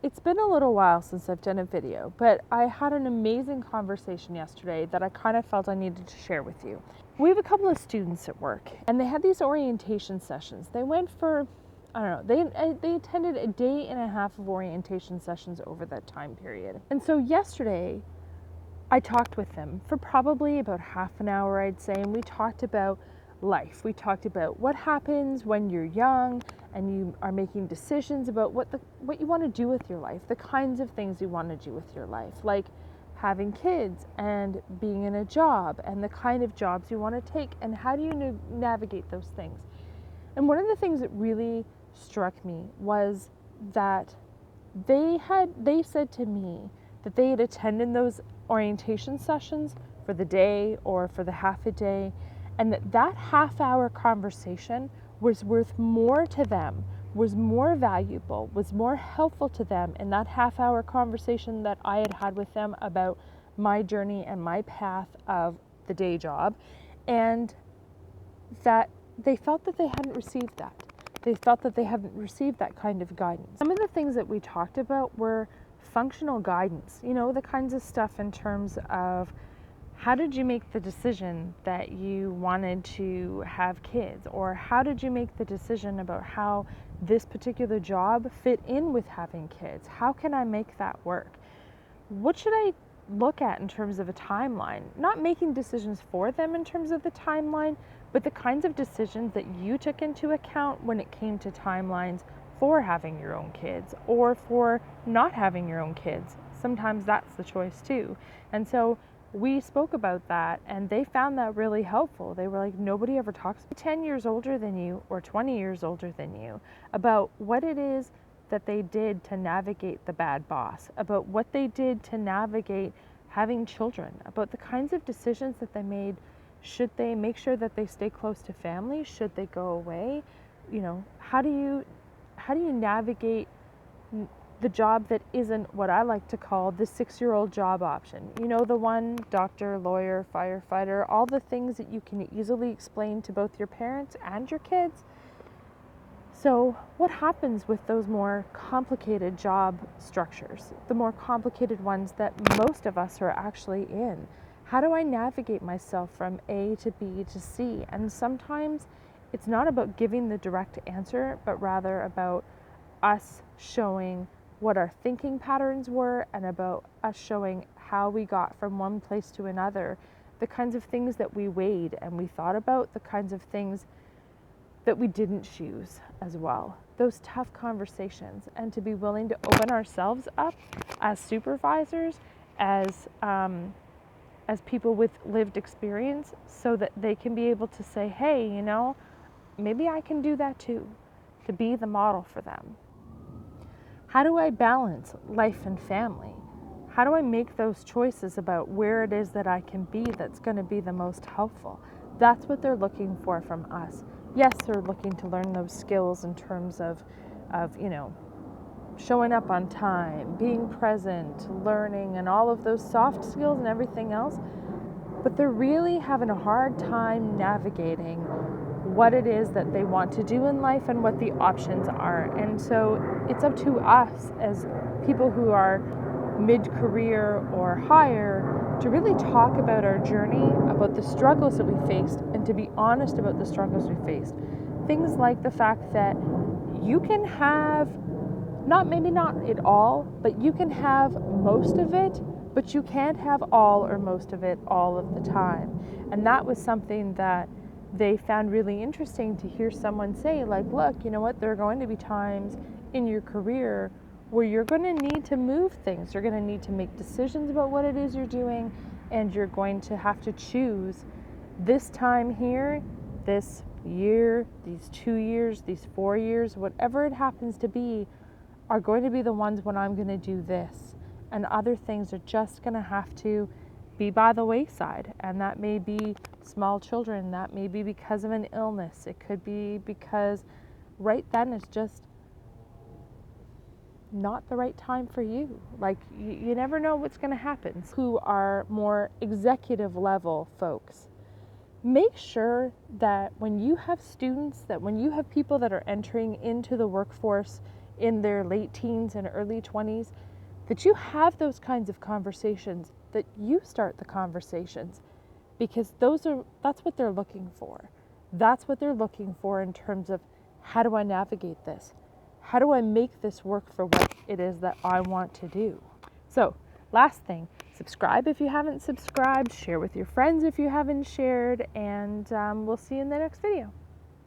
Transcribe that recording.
It's been a little while since I've done a video, but I had an amazing conversation yesterday that I kind of felt I needed to share with you. We have a couple of students at work, and they had these orientation sessions. They went for, I don't know, they attended a day and a half of orientation sessions over that time period. And so yesterday, I talked with them for probably about half an hour, I'd say, and we talked about life. We talked about what happens when you're young and you are making decisions about what you want to do with your life, the kinds of things you want to do with your life, like having kids and being in a job and the kind of jobs you want to take and how do you navigate those things. And one of the things that really struck me was that they said to me that they had attended those orientation sessions for the day or for the half a day, and that half-hour conversation was worth more to them, was more valuable, was more helpful to them in that half-hour conversation that I had had with them about my journey and my path of the day job, and that they felt that they hadn't received that. They felt that they hadn't received that kind of guidance. Some of the things that we talked about were functional guidance, the kinds of stuff in terms of how did you make the decision that you wanted to have kids, or how did you make the decision about how this particular job fit in with having kids? How can I make that work? What should I look at in terms of a timeline? Not making decisions for them in terms of the timeline, but the kinds of decisions that you took into account when it came to timelines for having your own kids or for not having your own kids. Sometimes that's the choice too. And so we spoke about that and they found that really helpful. They were like, nobody ever talks 10 years older than you or 20 years older than you about what it is that they did to navigate the bad boss, about what they did to navigate having children, about the kinds of decisions that they made. Should they make sure that they stay close to family? Should they go away? How do you navigate the job that isn't what I like to call the 6-year-old job option? The one, doctor, lawyer, firefighter, all the things that you can easily explain to both your parents and your kids. So what happens with those more complicated job structures, the more complicated ones that most of us are actually in? How do I navigate myself from A to B to C? And sometimes it's not about giving the direct answer, but rather about us showing what our thinking patterns were and about us showing how we got from one place to another, the kinds of things that we weighed and we thought about, the kinds of things that we didn't choose as well. Those tough conversations, and to be willing to open ourselves up as supervisors, as people with lived experience, so that they can be able to say, hey, maybe I can do that too, to be the model for them. How do I balance life and family? How do I make those choices about where it is that I can be that's going to be the most helpful? That's what they're looking for from us. Yes, they're looking to learn those skills in terms of showing up on time, being present, learning, and all of those soft skills and everything else. But they're really having a hard time navigating what it is that they want to do in life and what the options are. And so it's up to us as people who are mid-career or higher to really talk about our journey, about the struggles that we faced, and to be honest about the struggles we faced. Things like the fact that you can have, maybe not it all, but you can have most of it, but you can't have all or most of it all of the time. And that was something that they found really interesting to hear someone say, like, look, you know what, there are going to be times in your career where you're going to need to move things. You're going to need to make decisions about what it is you're doing, and you're going to have to choose this time here, this year, these 2 years, these 4 years, whatever it happens to be, are going to be the ones when I'm going to do this. And other things are just going to have to be by the wayside. And that may be small children. That may be because of an illness. It could be because right then it's just not the right time for you. Like, you never know what's going to happen. Who are more executive level folks, make sure that when you have students, that when you have people that are entering into the workforce in their late teens and early 20s, that you have those kinds of conversations, that you start the conversations, because that's what they're looking for. That's what they're looking for in terms of, how do I navigate this? How do I make this work for what it is that I want to do? So, last thing, subscribe if you haven't subscribed, share with your friends if you haven't shared, and we'll see you in the next video.